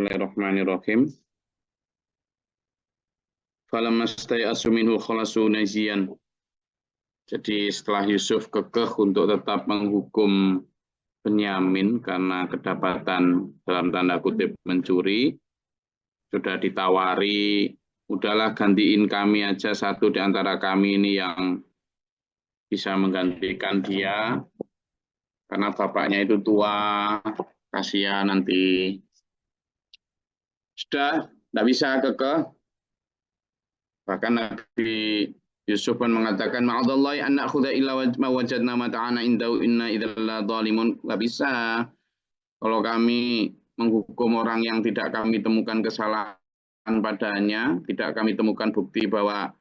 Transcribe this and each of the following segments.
Bismillahirrahmanirrahim. Falamma stay'asu minhu khalasu najiyan. Jadi setelah Yusuf kekeh untuk tetap menghukum Benyamin karena kedapatan dalam tanda kutip mencuri, sudah ditawari, udahlah gantiin kami aja, satu di antara kami ini yang bisa menggantikan dia, karena bapaknya itu tua, kasihan nanti. Sudah, tidak bisa kekeh. Bahkan Nabi Yusuf pun mengatakan, ma'adallahi an na'khudha illa ma wajadna mata'ana indahu inna idzal la zalimun. Nggak bisa. Kalau kami menghukum orang yang tidak kami temukan kesalahan padanya, tidak kami temukan bukti bahwa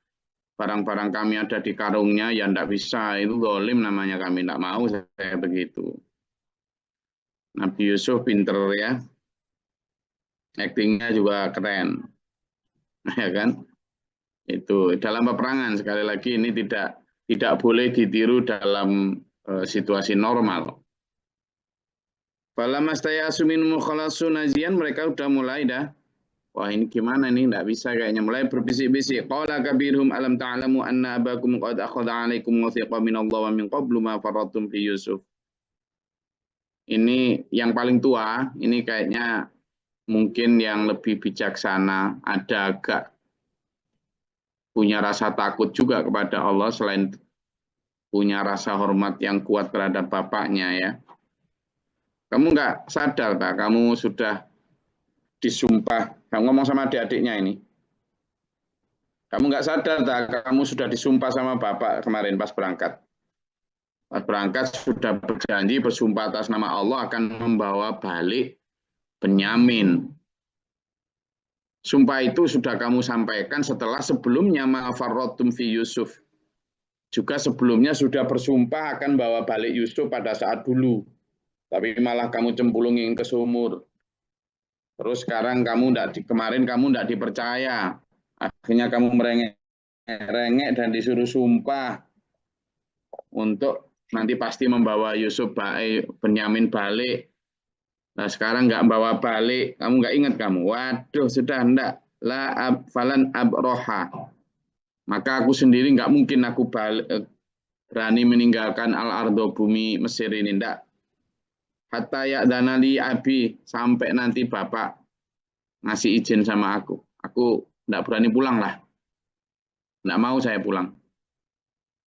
barang-barang kami ada di karungnya, ya tidak bisa. Itu zalim namanya, kami tidak mau saya begitu. Nabi Yusuf pinter ya. Aktingnya juga keren. Ya kan? Itu dalam peperangan, sekali lagi ini tidak boleh ditiru dalam situasi normal. Falamma stay'asu minhu khalasu najiyan, mereka udah mulai dah. Wah, ini gimana nih, enggak bisa kayaknya, mulai berbisik-bisik. Qala kabirhum alam ta'lamu anna abakum qad akhadha 'alaikum wathiqan min Allah wa min qablu ma faradtum fi Yusuf. Ini yang paling tua, ini kayaknya mungkin yang lebih bijaksana, ada agak punya rasa takut juga kepada Allah selain punya rasa hormat yang kuat terhadap bapaknya ya. Kamu nggak sadar tak? Kamu sudah disumpah. Kamu ngomong sama adik-adiknya ini. Kamu nggak sadar tak? Kamu sudah disumpah sama bapak kemarin pas berangkat. Pas berangkat sudah berjanji bersumpah atas nama Allah akan membawa balik Benyamin. Sumpah itu sudah kamu sampaikan setelah sebelumnya ma'afarrotum fi Yusuf. Juga sebelumnya sudah bersumpah akan bawa balik Yusuf pada saat dulu. Tapi malah kamu cemplungin ke sumur. Terus sekarang kemarin kamu tidak dipercaya. Akhirnya kamu merengek dan disuruh sumpah untuk nanti pasti membawa Yusuf Benyamin balik. Nah sekarang nggak bawa balik, kamu nggak ingat kamu. Waduh sudah enggak. La falan abroha. Maka aku sendiri nggak mungkin aku berani meninggalkan al-ardo bumi Mesir ini, enggak. Hatta ya'danali abi, sampai nanti bapak ngasih izin sama aku. Aku enggak berani pulang lah. Enggak mau saya pulang.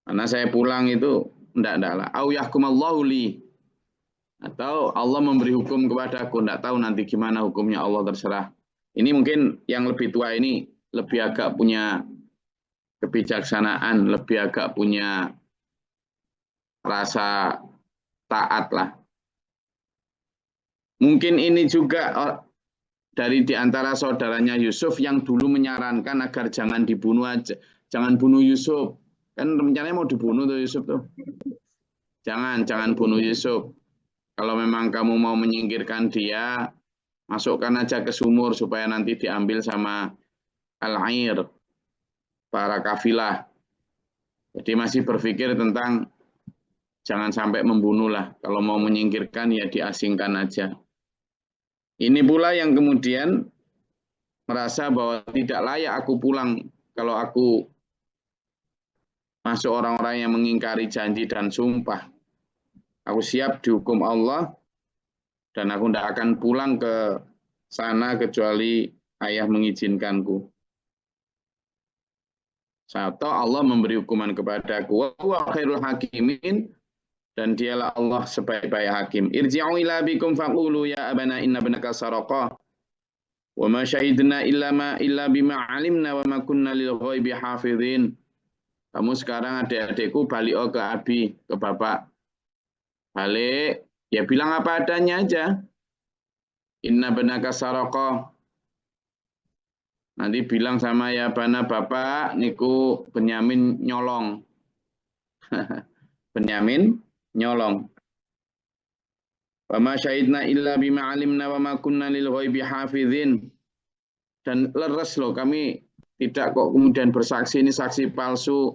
Karena saya pulang itu enggak lah. Au yahkumallahu li. Atau Allah memberi hukum kepada aku, enggak tahu nanti gimana hukumnya, Allah terserah. Ini mungkin yang lebih tua ini lebih agak punya kebijaksanaan, lebih agak punya rasa taat lah. Mungkin ini juga dari di antara saudaranya Yusuf yang dulu menyarankan agar jangan dibunuh aja, jangan bunuh Yusuf. Kan rencananya mau dibunuh tuh Yusuf tuh. Jangan bunuh Yusuf. Kalau memang kamu mau menyingkirkan dia, masukkan aja ke sumur supaya nanti diambil sama al-air, para kafilah. Jadi masih berpikir tentang jangan sampai membunuh lah. Kalau mau menyingkirkan ya diasingkan aja. Ini pula yang kemudian merasa bahwa tidak layak aku pulang kalau aku masuk orang-orang yang mengingkari janji dan sumpah. Aku siap dihukum Allah dan aku tidak akan pulang ke sana kecuali ayah mengizinkanku. Atau Allah memberi hukuman kepadaku. Wa khairul hakimin, dan dialah Allah sebaik-baik hakim. Irji'u ila bikum faqulu ya abana inna ibnaka saraqa wa ma syahidna illa bima alimna wa ma kunna lil ghaibi hafizin. Kamu sekarang adik-adikku balik ke abi, ke bapak. Balik, ya bilang apa adanya aja. Inna ibnaka saraqa. Nanti bilang sama ya bana bapak, niku Benyamin nyolong. Benyamin nyolong. Wa ma syahidna illa bima alimna wa ma kunna lil ghaibi hafizin. Dan leres loh, kami tidak kok kemudian bersaksi ini saksi palsu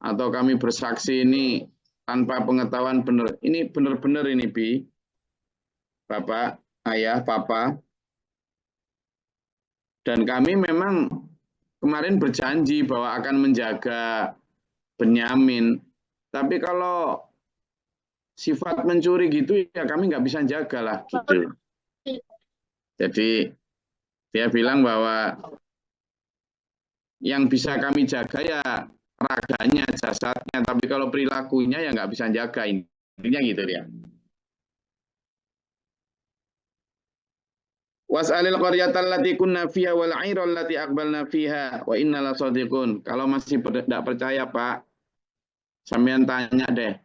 atau kami bersaksi ini tanpa pengetahuan benar. Ini benar-benar ini Bi. Bapak, ayah, papa. Dan kami memang kemarin berjanji bahwa akan menjaga Benyamin. Tapi kalau sifat mencuri gitu ya kami nggak bisa jaga lah gitu. Jadi dia bilang bahwa yang bisa kami jaga ya raganya, jasadnya, tapi kalau perilakunya ya nggak bisa jaga, intinya gitu dia. Was'alil qaryatal lati kunna fiha wal 'airal lati aqbalna fiha wa inna lasadiqun. Kalau masih tidak percaya Pak, sampean tanya deh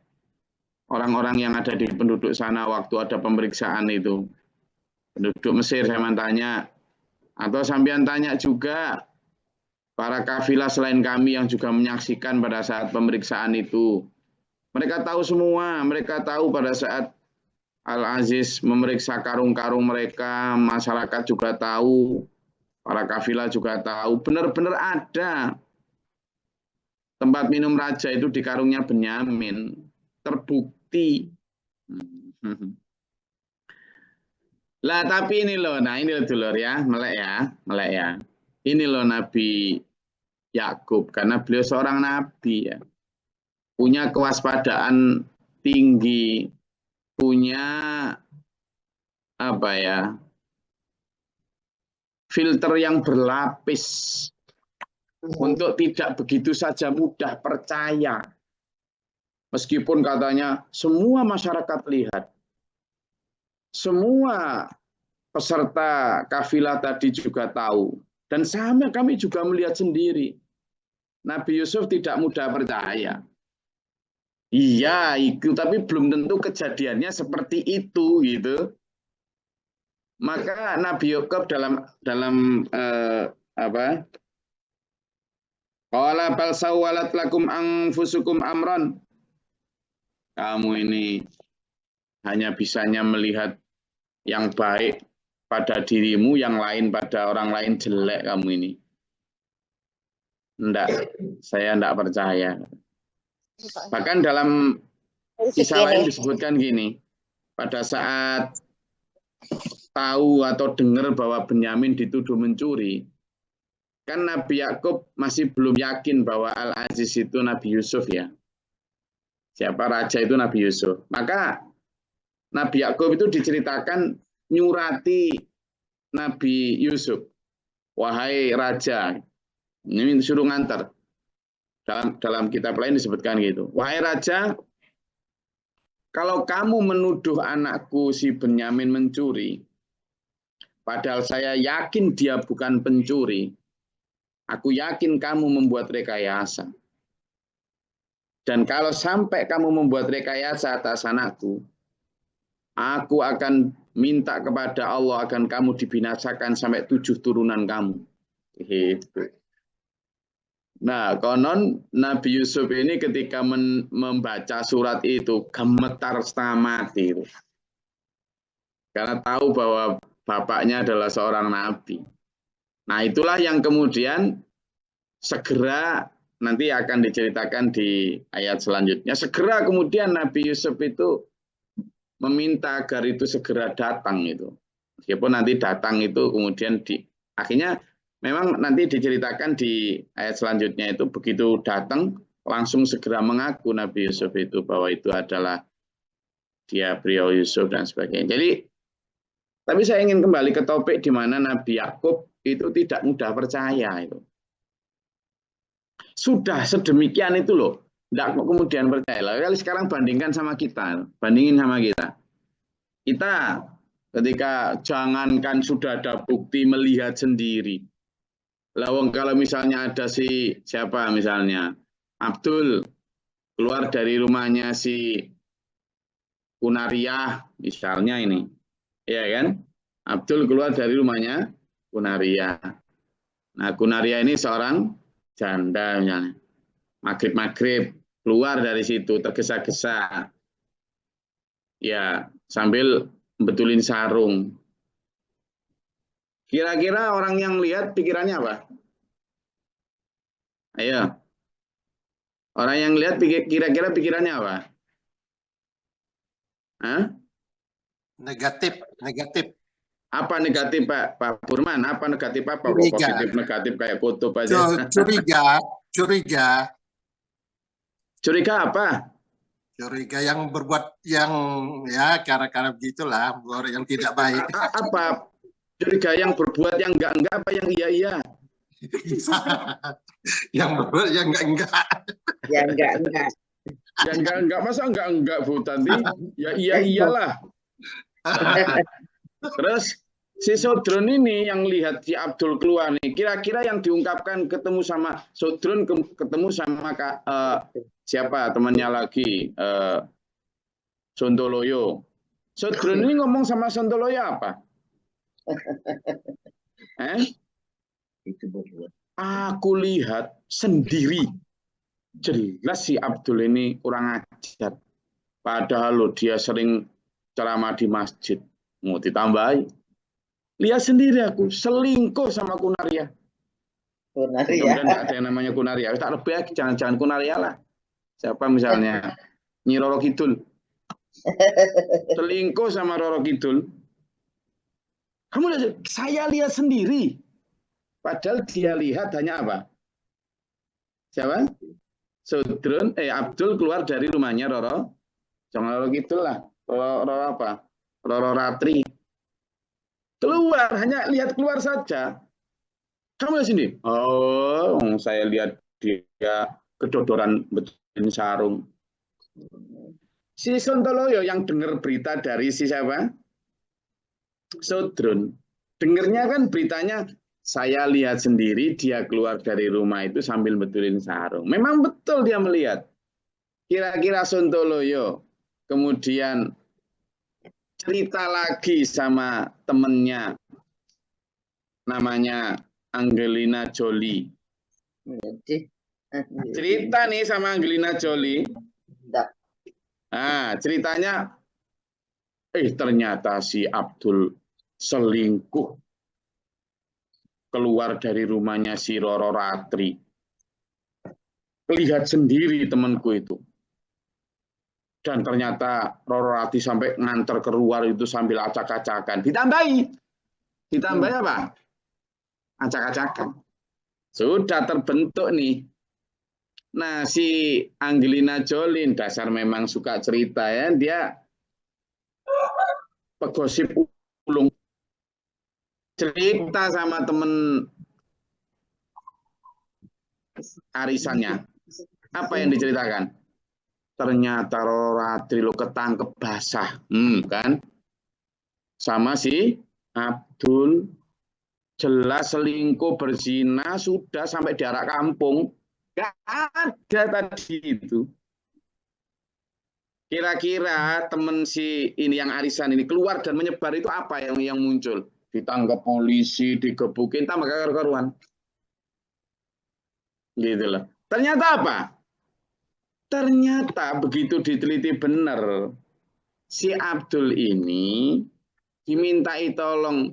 orang-orang yang ada di penduduk sana waktu ada pemeriksaan itu. Penduduk Mesir saya tanya, atau sampean tanya juga para kafilah selain kami yang juga menyaksikan pada saat pemeriksaan itu. Mereka tahu semua, mereka tahu pada saat Al-Aziz memeriksa karung-karung mereka, masyarakat juga tahu, para kafilah juga tahu, benar-benar ada tempat minum raja itu di karungnya Benyamin, terbukti. Lah tapi ini loh, nah ini loh dulur ya, melek ya. Ini loh Nabi Yakub, karena beliau seorang nabi ya, punya kewaspadaan tinggi, punya apa ya, filter yang berlapis untuk tidak begitu saja mudah percaya. Meskipun katanya semua masyarakat lihat, semua peserta kafilah tadi juga tahu, dan sama kami juga melihat sendiri. Nabi Yusuf tidak mudah percaya. Iya, itu tapi belum tentu kejadiannya seperti itu gitu. Maka Nabi Yakub dalam apa? Qala bal sawwalat lakum anfusukum amran. Kamu ini hanya bisanya melihat yang baik pada dirimu, yang lain pada orang lain jelek kamu ini. Enggak, saya enggak percaya. Bahkan dalam kisah lain disebutkan gini, pada saat tahu atau dengar bahwa Benyamin dituduh mencuri, kan Nabi Yakub masih belum yakin bahwa Al-Aziz itu Nabi Yusuf ya. Siapa raja itu Nabi Yusuf. Maka Nabi Yakub itu diceritakan nyurati Nabi Yusuf. Wahai raja, ini suruh ngantar. Dalam kitab lain disebutkan gitu. Wahai raja, kalau kamu menuduh anakku si Benyamin mencuri, padahal saya yakin dia bukan pencuri, aku yakin kamu membuat rekayasa. Dan kalau sampai kamu membuat rekayasa atas anakku, aku akan minta kepada Allah akan kamu dibinasakan sampai 7 turunan kamu. Gitu. Nah, konon Nabi Yusuf ini ketika membaca surat itu gemetar setengah mati. Karena tahu bahwa bapaknya adalah seorang nabi. Nah, itulah yang kemudian segera nanti akan diceritakan di ayat selanjutnya. Segera kemudian Nabi Yusuf itu meminta agar itu segera datang itu. Meskipun nanti datang itu kemudian akhirnya memang nanti diceritakan di ayat selanjutnya itu begitu datang langsung segera mengaku Nabi Yusuf itu bahwa itu adalah dia beliau Yusuf dan sebagainya. Jadi tapi saya ingin kembali ke topik di mana Nabi Yakub itu tidak mudah percaya itu. Sudah sedemikian itu loh, tidak kemudian percaya. Lalu sekarang bandingkan sama kita, bandingin sama kita. Kita ketika jangankan sudah ada bukti melihat sendiri. Lawang kalau misalnya ada siapa misalnya Abdul keluar dari rumahnya si Kunariah misalnya ini, ya kan? Abdul keluar dari rumahnya Kunariah. Nah Kunariah ini seorang janda misalnya. Maghrib keluar dari situ tergesa-gesa. Ya sambil betulin sarung. Kira-kira orang yang lihat pikirannya apa? Ayo. Orang yang lihat kira-kira pikirannya apa? Hah? Negatif. Apa negatif Pak? Pak Burman, apa negatif apa? Kok Curiga. positif negatif kayak kutub aja. Curiga apa? Curiga yang berbuat yang ya cara-cara begitulah, yang tidak baik. Apa? Curiga yang berbuat yang enggak apa yang iya. Yang berbuat yang enggak. Ya enggak. Ya enggak masa enggak Bu Tanti? Ya iyalah. Terus si Sodron ini yang lihat si Abdul keluar nih, kira-kira yang diungkapkan ketemu sama Sodron, ketemu sama siapa temannya lagi, Sontoloyo. Sodron ini ngomong sama Sontoloyo apa? Aku lihat sendiri, jelas si Abdul ini kurang ajar. Padahal loh dia sering ceramah di masjid. Mau ditambahi. Lihat sendiri aku, selingkuh sama Kunaria. Kemudian nggak ada yang namanya Kunaria. Tak lebih, jangan Kunaria lah. Siapa misalnya? Nyi Roro Kidul. Selingkuh sama Roro Kidul. Kamu lihat, saya lihat sendiri. Padahal dia lihat hanya apa? Siapa? Sodron, Abdul keluar dari rumahnya Roro. Jangan Roro Kidul lah. Roro apa? Roro Ratri. Keluar, hanya lihat keluar saja. Kamu lihat sini. Oh, saya lihat dia kedodoran betulin sarung. Si Sontoloyo yang dengar berita dari si siapa? Sodron. Dengarnya kan beritanya, saya lihat sendiri dia keluar dari rumah itu sambil betulin sarung. Memang betul dia melihat. Kira-kira Sontoloyo kemudian cerita lagi sama temennya namanya Angelina Jolie. Cerita nih sama Angelina Jolie. Nah, ceritanya ternyata si Abdul selingkuh keluar dari rumahnya si Roro Ratri. Lihat sendiri temanku itu. Dan ternyata Roro Ratri sampai nganter keluar itu sambil acak-acakan. Ditambahi apa? Acak-acakan. Sudah terbentuk nih. Nah, si Angelina Jolie dasar memang suka cerita ya. Dia pegosip ulung. Cerita sama temen arisannya. Apa yang diceritakan? Ternyata Roro Ratri lo ketangkep basah. Kan? Sama si Abdul. Jelas selingkuh berzina sudah sampai diarak kampung. Gak ada tadi itu. Kira-kira temen si ini yang arisan ini keluar dan menyebar itu apa yang muncul? Ditangkap polisi, digebukin, tambah karuan. Gitu loh. Ternyata apa? Ternyata begitu diteliti benar, si Abdul ini dimintai tolong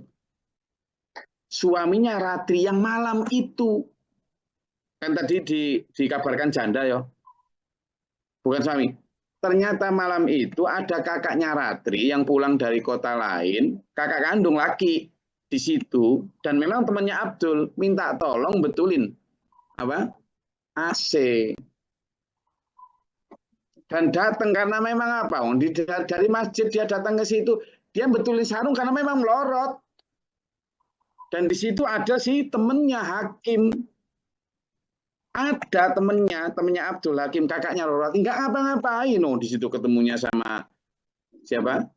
suaminya Ratri yang malam itu. Kan tadi dikabarkan janda ya. Bukan suami. Ternyata malam itu ada kakaknya Ratri yang pulang dari kota lain, kakak kandung laki di situ, dan memang temannya Abdul minta tolong betulin apa? AC. Dan datang karena memang apa? Dari masjid dia datang ke situ, dia betulin sarung karena memang melorot. Dan di situ ada si temennya Hakim. Ada temennya Abdul Hakim, kakaknya Roro Ratri, nggak ngapa-ngapain. Di situ ketemunya sama siapa?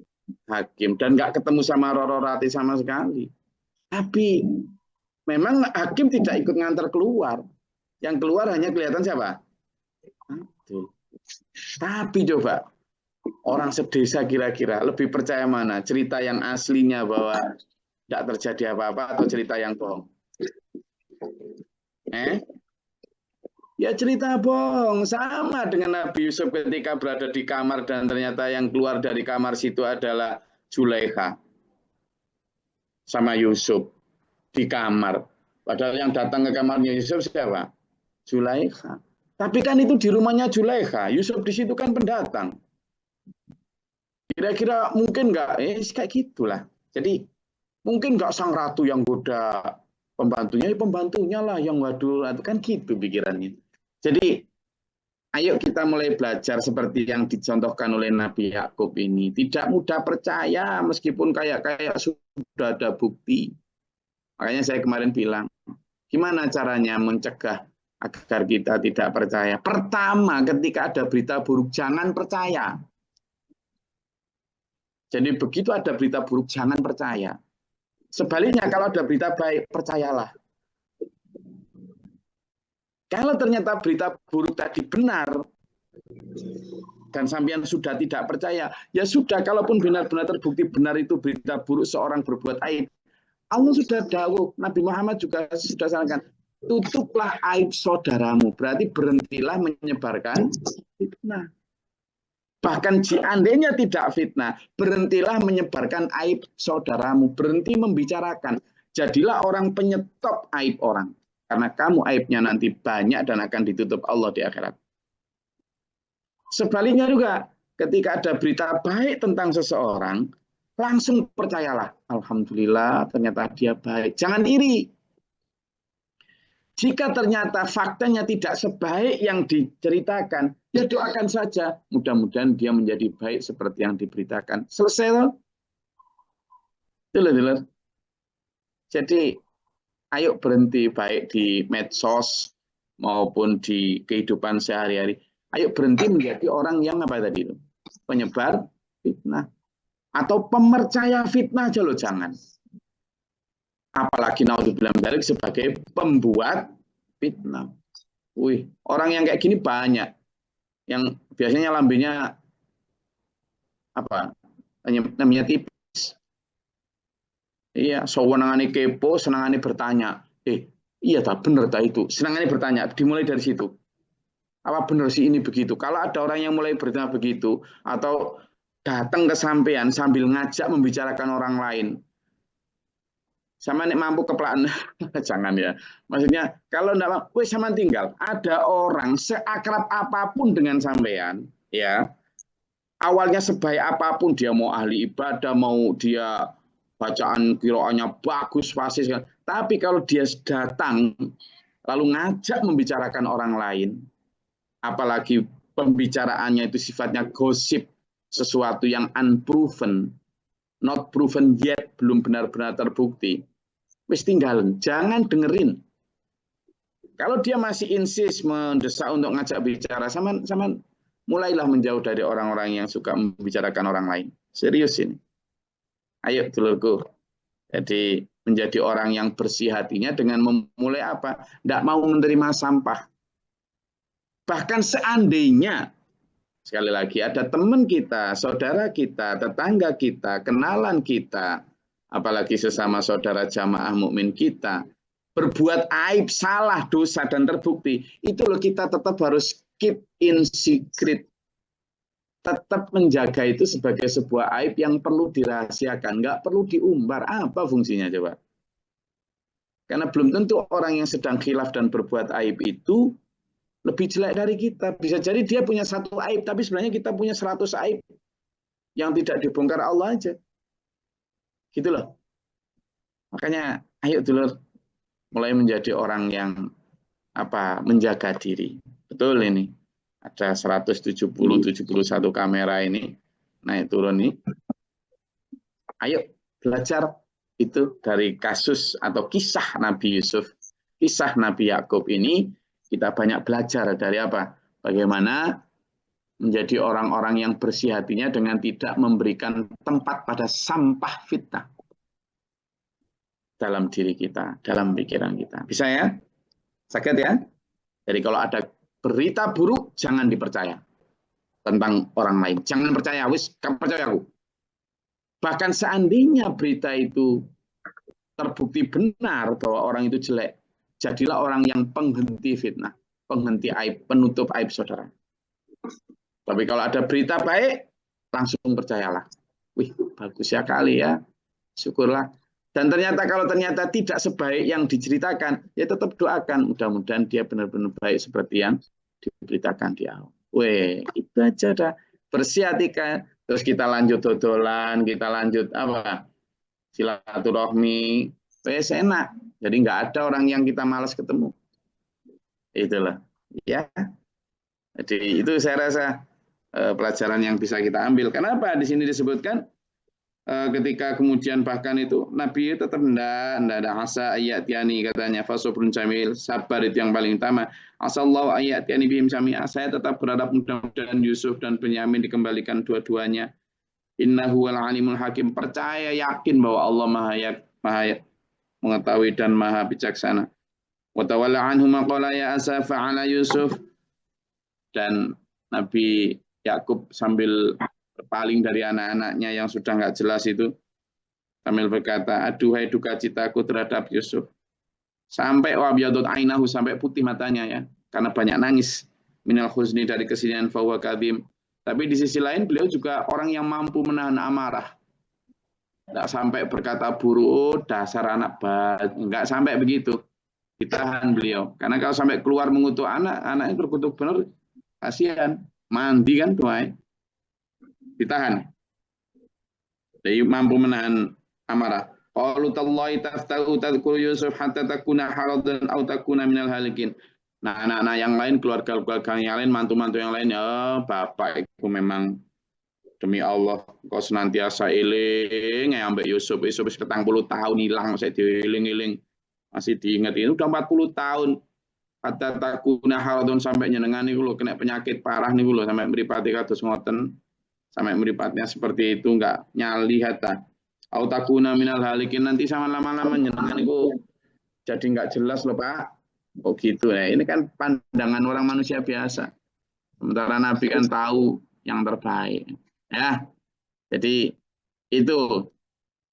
Hakim. Dan nggak ketemu sama Roro Ratri sama sekali. Tapi memang Hakim tidak ikut ngantar keluar. Yang keluar hanya kelihatan siapa? Abdul. Tapi coba, orang sedesa kira-kira lebih percaya mana? Cerita yang aslinya bahwa tidak terjadi apa-apa atau cerita yang bohong? Ya cerita bohong, sama dengan Nabi Yusuf ketika berada di kamar dan ternyata yang keluar dari kamar situ adalah Zulaikha sama Yusuf di kamar. Padahal yang datang ke kamarnya Yusuf siapa? Zulaikha. Tapi kan itu di rumahnya Zulaikha, Yusuf di situ kan pendatang. Kira-kira mungkin nggak? Kayak gitulah. Jadi Mungkin nggak sang ratu yang goda pembantunya, ya pembantunya lah yang waduh, kan gitu pikirannya. Jadi ayo kita mulai belajar seperti yang dicontohkan oleh Nabi Yakub ini. Tidak mudah percaya meskipun kayak sudah ada bukti. Makanya saya kemarin bilang, gimana caranya mencegah agar kita tidak percaya? Pertama, ketika ada berita buruk, jangan percaya. Jadi begitu ada berita buruk, jangan percaya. Sebaliknya, kalau ada berita baik, percayalah. Kalau ternyata berita buruk tadi benar, dan sampean sudah tidak percaya, ya sudah, kalaupun benar-benar terbukti benar itu berita buruk seorang berbuat aib, Allah sudah dawuh, Nabi Muhammad juga sudah sarankan, tutuplah aib saudaramu, berarti berhentilah menyebarkan fitnah. Bahkan seandainya tidak fitnah, berhentilah menyebarkan aib saudaramu, berhenti membicarakan. Jadilah orang penyetop aib orang. Karena kamu aibnya nanti banyak dan akan ditutup Allah di akhirat. Sebaliknya juga, ketika ada berita baik tentang seseorang, langsung percayalah. Alhamdulillah, ternyata dia baik. Jangan iri. Jika ternyata faktanya tidak sebaik yang diceritakan, ya doakan saja. Mudah-mudahan dia menjadi baik seperti yang diberitakan. Selesai loh. Dulu. Jadi, ayo berhenti baik di medsos maupun di kehidupan sehari-hari. Ayo berhenti menjadi orang yang apa tadi itu? Penyebar fitnah. Atau pemercaya fitnah aja loh, jangan. Apalagi naudzubillah dzalik sebagai pembuat fitnah. Wih, orang yang kayak gini banyak. Yang biasanya lambenya apa? Namanya tipis. Iya, sewenangane kepo, senangane bertanya. Iya tak bener tak itu. Senangane bertanya, dimulai dari situ. Apa benar sih ini begitu? Kalau ada orang yang mulai bertanya begitu atau datang ke sampean sambil ngajak membicarakan orang lain, sama nek mampu kepelaan, jangan ya. Maksudnya kalau enggak, wes sama tinggal. Ada orang seakrab apapun dengan sampean, ya. Awalnya sebaik apapun dia mau ahli ibadah, mau dia bacaan qiraatnya bagus, fasis, tapi kalau dia datang lalu ngajak membicarakan orang lain, apalagi pembicaraannya itu sifatnya gosip, sesuatu yang unproven, not proven yet, belum benar-benar terbukti, wis tinggalin, jangan dengerin. Kalau dia masih insist mendesak untuk ngajak bicara, sama mulailah menjauh dari orang-orang yang suka membicarakan orang lain. Serius ini. Ayo dulurku. Jadi menjadi orang yang bersih hatinya dengan memulai apa? Tidak mau menerima sampah. Bahkan seandainya, sekali lagi, ada teman kita, saudara kita, tetangga kita, kenalan kita, apalagi sesama saudara jamaah mukmin kita, berbuat aib, salah, dosa, dan terbukti, itu loh kita tetap harus keep in secret. Tetap menjaga itu sebagai sebuah aib yang perlu dirahasiakan, nggak perlu diumbar. Apa fungsinya coba? Karena belum tentu orang yang sedang khilaf dan berbuat aib itu lebih jelek dari kita. Bisa jadi dia punya satu aib, tapi sebenarnya kita punya 100 aib yang tidak dibongkar Allah aja. Gitu loh. Makanya ayo dulu mulai menjadi orang yang menjaga diri. Betul ini. Ada 171 kamera ini naik turun nih. Ayo belajar itu dari kasus atau kisah Nabi Yusuf, kisah Nabi Yakub ini. Kita banyak belajar dari apa? Bagaimana menjadi orang-orang yang bersih hatinya dengan tidak memberikan tempat pada sampah fitnah dalam diri kita, dalam pikiran kita. Bisa ya? Sakit ya? Jadi kalau ada berita buruk, jangan dipercaya tentang orang lain. Jangan percaya, wis, kamu percaya aku. Bahkan seandainya berita itu terbukti benar bahwa orang itu jelek, jadilah orang yang penghenti fitnah, penghenti aib, penutup aib saudara. Tapi kalau ada berita baik, langsung percayalah. Wih, bagus ya kali ya, syukurlah. Dan ternyata kalau ternyata tidak sebaik yang diceritakan, ya tetap doakan. Mudah-mudahan dia benar-benar baik seperti yang diberitakan di awal. Weh, itu aja dah. Bersih hati kan. Terus kita lanjut dodolan, kita lanjut silaturahmi, wes enak. Jadi nggak ada orang yang kita malas ketemu. Itulah, ya. Jadi itu saya rasa pelajaran yang bisa kita ambil. Kenapa di sini disebutkan ketika kemudian bahkan itu Nabi tetap tidak ada asa ayatiani katanya fasobrun jamil, sabar itu yang paling utama. Asallahu ayatiani bihim jami'a, saya tetap berharap mudah-mudahan Yusuf dan Benyamin dikembalikan dua-duanya. Innahu wal alimul hakim, percaya yakin bahwa Allah maha mengetahui dan maha bijaksana. Wa tawalla anhum qala ya asafa ala Yusuf, dan Nabi Yakub sambil berpaling dari anak-anaknya yang sudah nggak jelas itu sambil berkata, aduhai duka citaku terhadap Yusuf, sampai wabyadut ainahu, sampai putih matanya ya karena banyak nangis, minal khuzni, dari kesedihan, fahuwa kadhim. Tapi di sisi lain beliau juga orang yang mampu menahan amarah, nggak sampai berkata buruk, dasar anak bat, nggak sampai begitu, ditahan beliau. Karena kalau sampai keluar mengutuk anaknya terkutuk benar, kasihan, mandi kan tuai, ditahan. Jadi mampu menahan amarah. Qalu tallahi taftahu tadhkuru Yusuf hatta takuna haradan aw takuna minal halikin. Nah, anak-anak yang lain, keluarga-keluarga yang lain, mantu-mantu yang lain, ya bapak itu memang demi Allah kau senantiasa eling ambek Yusuf. Yusuf 40 tahun hilang, masih dieling-eling, masih diingat. Ini udah 40 tahun. Hatta takuna haradan, sampai nyenengan niku lho kena penyakit parah niku lho, sampai mripate kados ngoten. Sampai meripatnya seperti itu, enggak nyali hatta autakuna minal halikin, nanti sama lama-lama nyenengan itu jadi enggak jelas loh Pak. Oh gitu ya. Ini kan pandangan orang manusia biasa. Sementara Nabi kan tahu yang terbaik. Ya. Jadi itu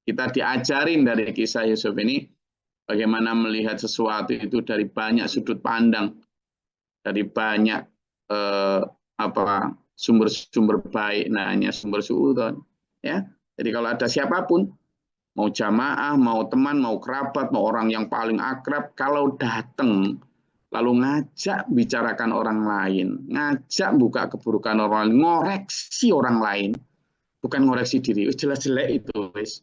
kita diajarin dari kisah Yusuf ini bagaimana melihat sesuatu itu dari banyak sudut pandang, dari banyak sumber-sumber baik, nah hanya sumber suudzon, ya. Jadi kalau ada siapapun, mau jamaah, mau teman, mau kerabat, mau orang yang paling akrab, kalau datang lalu ngajak bicarakan orang lain, ngajak buka keburukan orang lain, ngoreksi orang lain, bukan ngoreksi diri, jelas jelek itu, guys.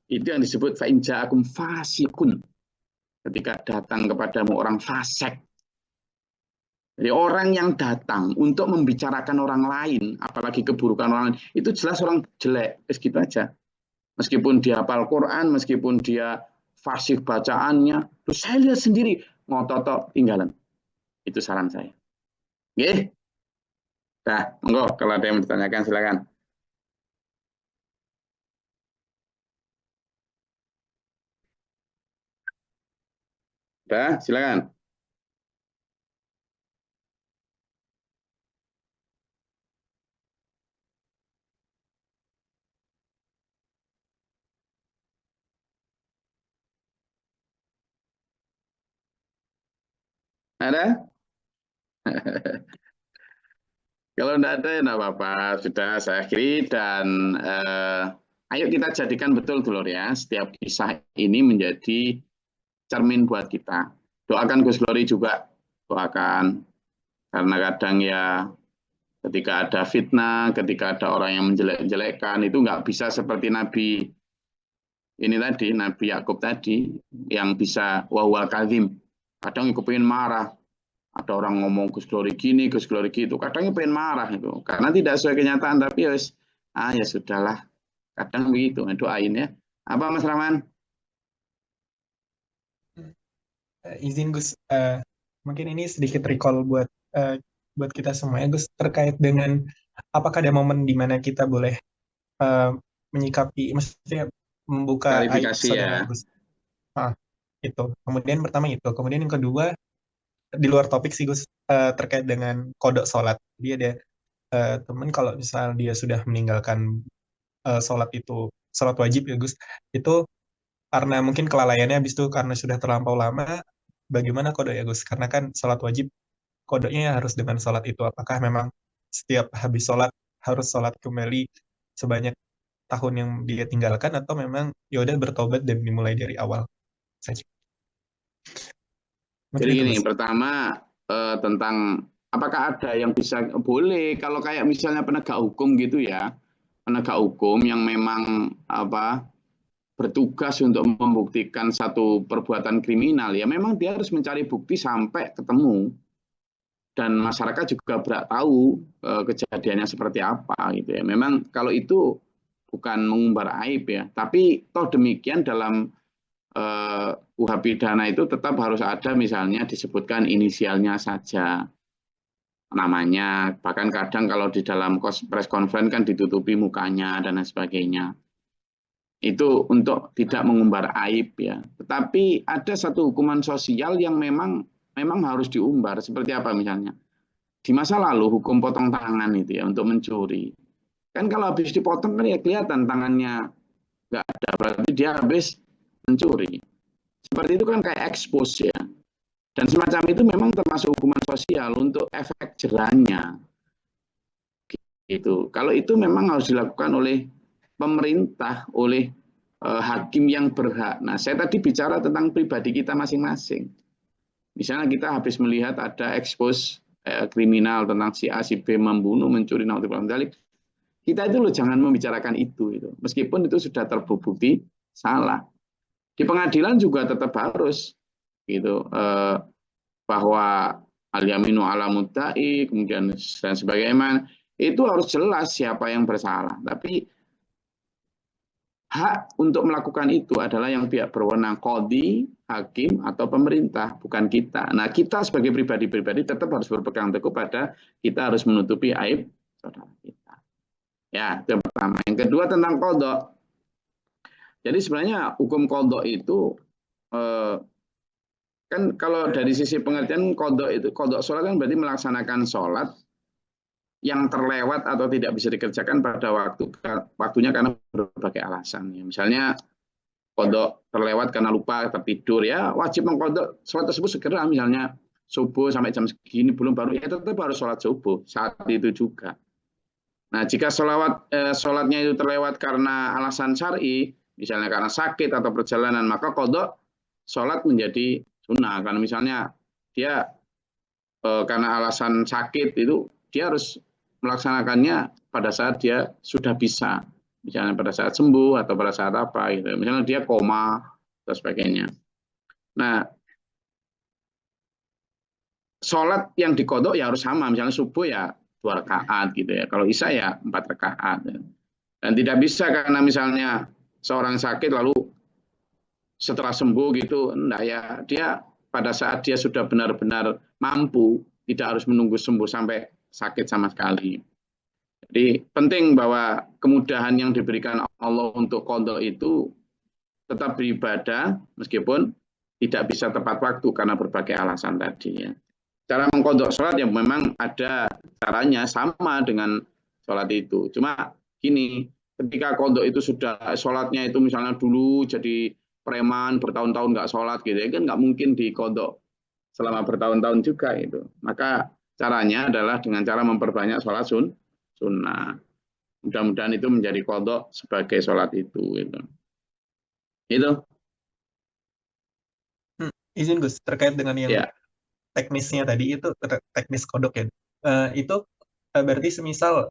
Itu yang disebut fa in ja'akum fasikun. Ketika datang kepadamu orang fasik. Jadi orang yang datang untuk membicarakan orang lain, apalagi keburukan orang lain, itu jelas orang jelek, begitu aja. Meskipun dia hafal Quran, meskipun dia fasih bacaannya, terus saya lihat sendiri, ngotot tinggalan. Itu saran saya. Oke? Nah, monggo kalau ada yang ditanyakan silakan. Udah, silakan. Ada? Kalau tidak ada, ya tidak apa-apa. Sudah saya akhiri dan ayo kita jadikan betul, Dulur ya. Setiap kisah ini menjadi cermin buat kita. Doakan Gus Glory juga. Doakan. Karena kadang ya ketika ada fitnah, ketika ada orang yang menjelek-jelekkan, itu nggak bisa seperti Nabi ini tadi, Nabi Yakub tadi, yang bisa wahwal kadhim. Kadang kepingin marah. Ada orang ngomong Gus Glory gini, Gus Glory gitu. Kadang pengen marah itu. Karena tidak sesuai kenyataan, tapi ya sudahlah. Kadang begitu, doain ya. Apa Mas Rahman? Izin Gus, mungkin ini sedikit recall buat kita semua ya Gus, terkait dengan apakah ada momen di mana kita boleh menyikapi, maksudnya membuka klarifikasi ya. Gus. Itu. Kemudian pertama itu, kemudian yang kedua di luar topik sih Gus, terkait dengan kodok sholat. Dia ada teman kalau misal dia sudah meninggalkan sholat itu, sholat wajib ya Gus, itu karena mungkin kelalaiannya habis itu karena sudah terlampau lama, bagaimana kodok ya Gus? Karena kan sholat wajib kodoknya harus dengan sholat itu. Apakah memang setiap habis sholat harus sholat kembali sebanyak tahun yang dia tinggalkan, atau memang yaudah bertobat dan dimulai dari awal saja? Jadi gini, pertama tentang apakah ada yang bisa, boleh kalau kayak misalnya penegak hukum gitu ya, penegak hukum yang memang bertugas untuk membuktikan satu perbuatan kriminal, ya memang dia harus mencari bukti sampai ketemu. Dan masyarakat juga berhak tahu kejadiannya seperti apa gitu ya. Memang kalau itu bukan mengumbar aib ya, tapi toh demikian dalam UH pidana itu tetap harus ada misalnya disebutkan inisialnya saja, namanya, bahkan kadang kalau di dalam press conference kan ditutupi mukanya dan lain sebagainya. Itu untuk tidak mengumbar aib ya. Tetapi ada satu hukuman sosial yang memang harus diumbar. Seperti apa misalnya? Di masa lalu hukum potong tangan itu ya untuk mencuri. Kan kalau habis dipotong kan ya kelihatan tangannya nggak ada, berarti dia habis mencuri. Seperti itu kan kayak expose ya. Dan semacam itu memang termasuk hukuman sosial untuk efek jerahnya. Gitu. Kalau itu memang harus dilakukan oleh pemerintah, oleh hakim yang berhak. Nah, saya tadi bicara tentang pribadi kita masing-masing. Misalnya kita habis melihat ada expose kriminal tentang si A, si B membunuh, mencuri, kita itu loh jangan membicarakan itu. Meskipun itu sudah terbukti salah. Di pengadilan juga tetap harus gitu bahwa al-yaminu ala mudda'i, kemudian dan sebagainya, itu harus jelas siapa yang bersalah. Tapi hak untuk melakukan itu adalah yang pihak berwenang, qadhi, hakim, atau pemerintah, bukan kita. Nah, kita sebagai pribadi-pribadi tetap harus berpegang teguh pada kita harus menutupi aib saudara kita. Ya, itu yang pertama. Yang kedua tentang qadha. Jadi sebenarnya hukum qadha itu kan kalau dari sisi pengertian qadha sholat kan berarti melaksanakan sholat yang terlewat atau tidak bisa dikerjakan pada waktunya karena berbagai alasan. Misalnya qadha terlewat karena lupa tertidur, ya wajib mengqadha sholat tersebut segera, misalnya subuh sampai jam segini belum, baru ya tetap harus sholat subuh saat itu juga. Nah, jika sholatnya itu terlewat karena alasan syar'i, misalnya karena sakit atau perjalanan, maka qadha sholat menjadi sunnah. Karena misalnya dia karena alasan sakit itu dia harus melaksanakannya pada saat dia sudah bisa, misalnya pada saat sembuh atau pada saat apa gitu, misalnya dia koma dan sebagainya. Nah, sholat yang diqadha ya harus sama, misalnya subuh ya 2 rakaat gitu ya, kalau isya ya 4 rakaat, dan tidak bisa karena misalnya seorang sakit lalu setelah sembuh gitu, enggak ya, dia pada saat dia sudah benar-benar mampu, tidak harus menunggu sembuh sampai sakit sama sekali. Jadi penting bahwa kemudahan yang diberikan Allah untuk qadha itu tetap beribadah meskipun tidak bisa tepat waktu karena berbagai alasan tadi ya. Cara mengqadha sholat yang memang ada caranya sama dengan sholat itu. Cuma gini, ketika qadha itu sudah sholatnya itu misalnya dulu jadi preman bertahun-tahun nggak sholat gitu ya, kan nggak mungkin diqadha selama bertahun-tahun juga itu. Maka caranya adalah dengan cara memperbanyak sholat sunnah. Mudah-mudahan itu menjadi qadha sebagai sholat itu. Gitu. Itu. Izin Gus, terkait dengan yang Ya. teknisnya tadi itu, teknis kodok ya. Itu berarti semisal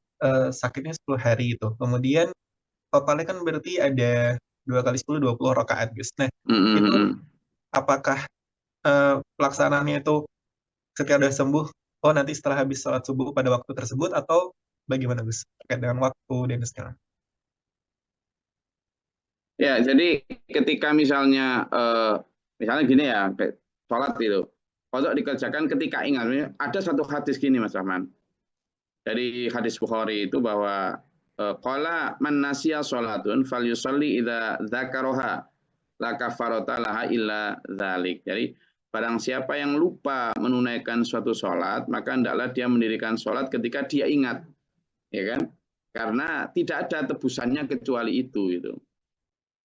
sakitnya 10 hari itu, kemudian totalnya kan berarti ada 2 kali 10, 20 rakaat Gus. Nah, itu apakah pelaksanaannya itu ketika sudah sembuh, oh nanti setelah habis sholat subuh pada waktu tersebut, atau bagaimana Gus terkait dengan waktu dan segala? Ya, jadi ketika misalnya gini ya, sholat itu, kalau dikerjakan ketika ingat, ada satu hadis gini Mas Rahman, dari hadis Bukhari itu bahwa qala man nasiya sholatun falyusalli idza dzakaraha la kafarata laha illa dzalik. Jadi barang siapa yang lupa menunaikan suatu sholat, maka hendaklah dia mendirikan sholat ketika dia ingat, ya kan? Karena tidak ada tebusannya kecuali itu.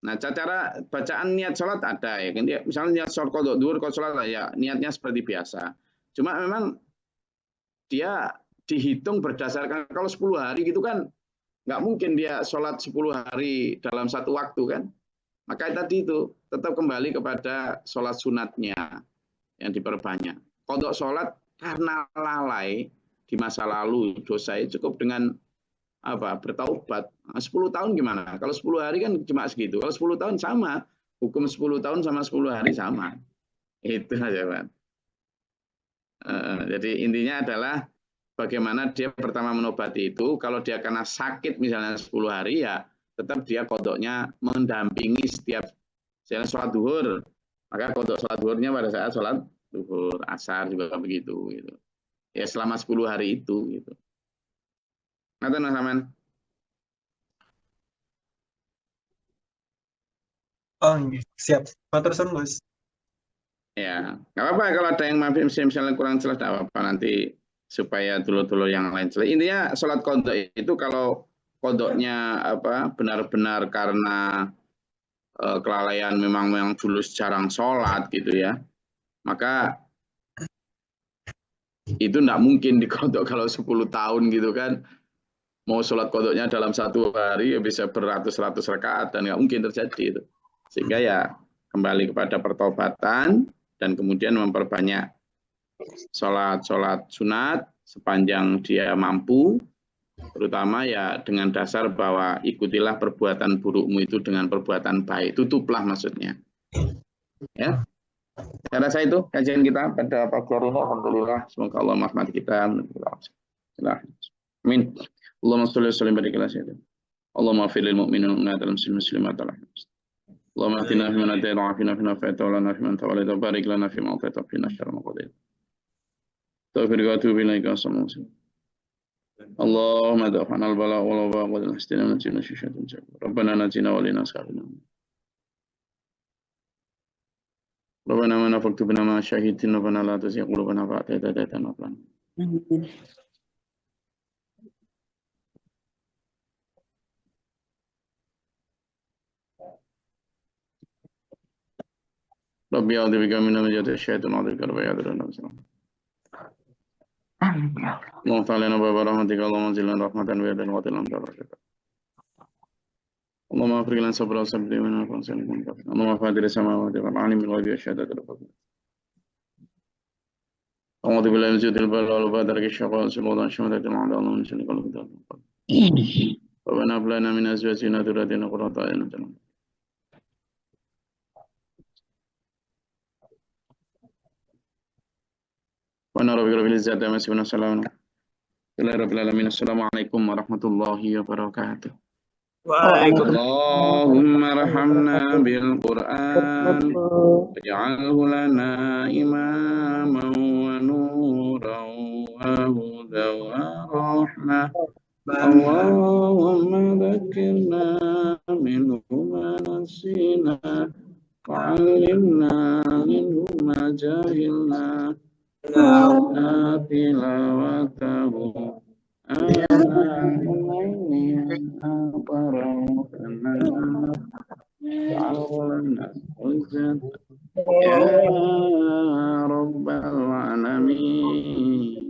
Nah, cara bacaan niat sholat ada ya kan? Misalnya niat sholat qadha dhuhur, sholat ya niatnya seperti biasa. Cuma memang dia dihitung berdasarkan kalau 10 hari gitu kan nggak mungkin dia sholat 10 hari dalam satu waktu kan. Maka tadi itu tetap kembali kepada sholat sunatnya yang diperbanyak. Qadha sholat karena lalai di masa lalu dosa cukup dengan bertaubat. 10 tahun gimana? Kalau 10 hari kan cuma segitu. Kalau 10 tahun sama, hukum 10 tahun sama 10 hari sama. Itu aja, Pak. Jadi intinya adalah bagaimana dia pertama menobati itu, kalau dia kena sakit misalnya 10 hari ya tetap dia kodoknya mendampingi setiap misalnya sholat duhur, maka kodok sholat duhurnya pada saat sholat duhur, asar juga begitu gitu. Ya selama 10 hari itu gitu. Ngerti Mas Aman? Oh, siap. Matur suwun, Gus. Ya, nggak apa-apa kalau ada yang misalnya kurang jelas, nggak apa-apa nanti supaya dulu-dulu yang lain jelas. Intinya sholat kodok itu kalau kodoknya benar-benar karena kelalaian memang julus jarang sholat gitu ya, maka itu nggak mungkin dikodok kalau 10 tahun gitu kan. Mau sholat kodoknya dalam 1 hari ya bisa beratus-ratus rakaat dan nggak mungkin terjadi itu. Sehingga ya kembali kepada pertobatan dan kemudian memperbanyak sholat sunat sepanjang dia mampu, terutama ya dengan dasar bahwa ikutilah perbuatan burukmu itu dengan perbuatan baik, tutuplah maksudnya. Ya, saya rasa itu kajian kita pada pagi hari ini. Alhamdulillah, semoga Allah merahmati kita. Amin. Allahumma sholli wa sallim barik ala sayyidina. Allahumma fil lil mu'minin wal mu'minat wal muslimin wal muslimat. Allahumma atina fi man hadayta wa afina fi man afayta wa lana fi man tawallayta wa barik lana fi ma atayta wa qina syarra ma qadayta. Taufiq wa atubu ilaika sallallahu alaihi wasallam. Allahumma dafa'na al-bala wal waba wa nastina min syai'in syarr. Rabbana najina wa lina sa'ina. Rabbana ma nafaqtu bina ma syahidin rabbana la tuzigh qulubana ba'da idh hadaytana wa hab lana. Rabbi a'udzu bika min hamazati syaitan wa a'udzu bika rabbi ya'durun. Allahumma ta'ala wa rahmatika Allahumma zilna rahmatan wa yadan wa tilan darajat. Allahumma afrig lana sabra wa sabri wa lana fansan kun kafir. Allahumma fatir samawati wal ardi bil ghaibi wa syahadati rabbana. A'udzu billahi min syaitanir rajim wa badaraka syaitan sallallahu alaihi wa sallam min syarri qalbi ta'ala. Rabbana hab lana min azwajina wa dhurriyyatina qurrata a'yun. Assalamualaikum warahmatullahi wabarakatuh. Allahumma rahamna bil Qur'an waj'alhu lana imaman wa nuran wa hudan wa rahmah. Allahumma dhakkirna minhu ma nasina wa 'allimna minhu ma jahilna. Tilawatahu ya Rabbal Alamin.